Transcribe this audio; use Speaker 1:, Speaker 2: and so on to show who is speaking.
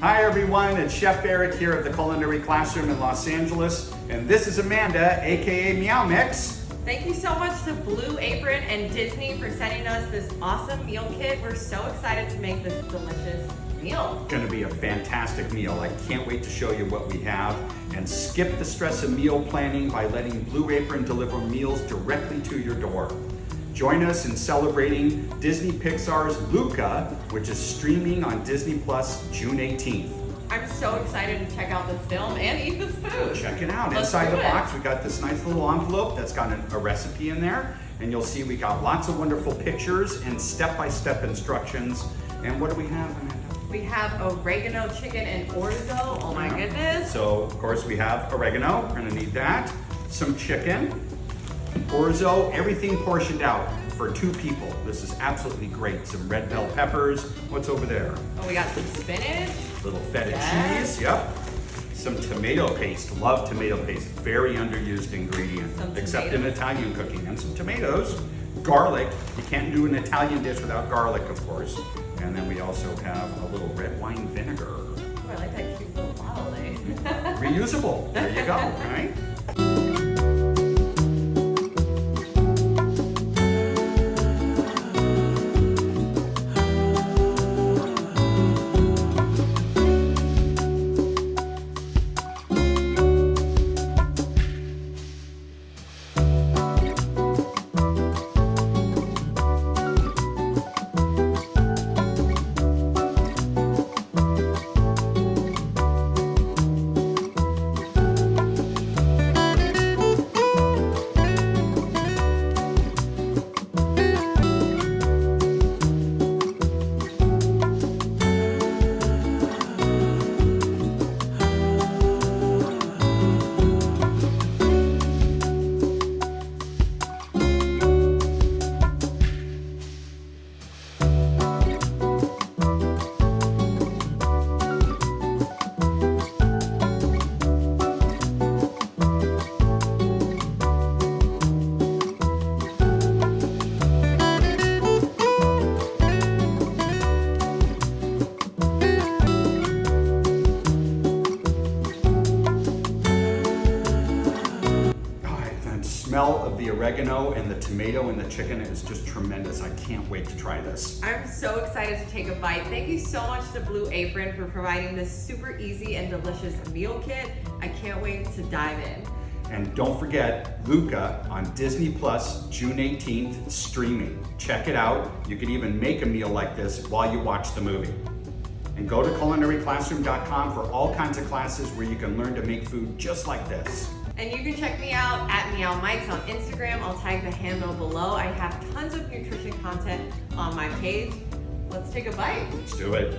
Speaker 1: Hi everyone, it's Chef Eric here at the Culinary Classroom in Los Angeles, and this is Amanda, aka Meow Mix.
Speaker 2: Thank you so much to Blue Apron and Disney for sending us this awesome meal kit. We're so excited to make this delicious meal.
Speaker 1: It's gonna be a fantastic meal. I can't wait to show you what we have, and skip the stress of meal planning by letting Blue Apron deliver meals directly to your door. Join us in celebrating Disney Pixar's Luca, which is streaming on Disney Plus June 18th.
Speaker 2: I'm so excited to check out this film and eat this food.
Speaker 1: Check it out.
Speaker 2: Let's
Speaker 1: Inside
Speaker 2: do
Speaker 1: the
Speaker 2: it.
Speaker 1: box, we got this nice little envelope that's got a recipe in there. And you'll see we got lots of wonderful pictures and step-by-step instructions. And what do we have, Amanda?
Speaker 2: We have oregano chicken and orzo. Oh my goodness.
Speaker 1: So, of course, we have oregano. We're gonna need that. Some chicken, orzo, everything portioned out for 2 people. This is absolutely great. Some red bell peppers. What's over there?
Speaker 2: Oh, we got some spinach.
Speaker 1: Little feta
Speaker 2: Yes.
Speaker 1: cheese, yep. Some tomato paste, love tomato paste, very underused ingredient,
Speaker 2: Some
Speaker 1: except in
Speaker 2: tomatoes.
Speaker 1: Italian cooking. And some tomatoes, garlic, you can't do an Italian dish without garlic, of course. And then we also have a little red wine vinegar.
Speaker 2: Oh, I like that cute little bottle, eh?
Speaker 1: Reusable, there you go, right? Smell of the oregano and the tomato and the chicken is just tremendous. I can't wait to try this.
Speaker 2: I'm so excited to take a bite. Thank you so much to Blue Apron for providing this super easy and delicious meal kit. I can't wait to dive in.
Speaker 1: And don't forget Luca on Disney Plus June 18th streaming. Check it out. You can even make a meal like this while you watch the movie. And go to culinaryclassroom.com for all kinds of classes where you can learn to make food just like this.
Speaker 2: And you can check me out at Meow Mics on Instagram. I'll tag the handle below. I have tons of nutrition content on my page. Let's take a bite.
Speaker 1: Let's do it.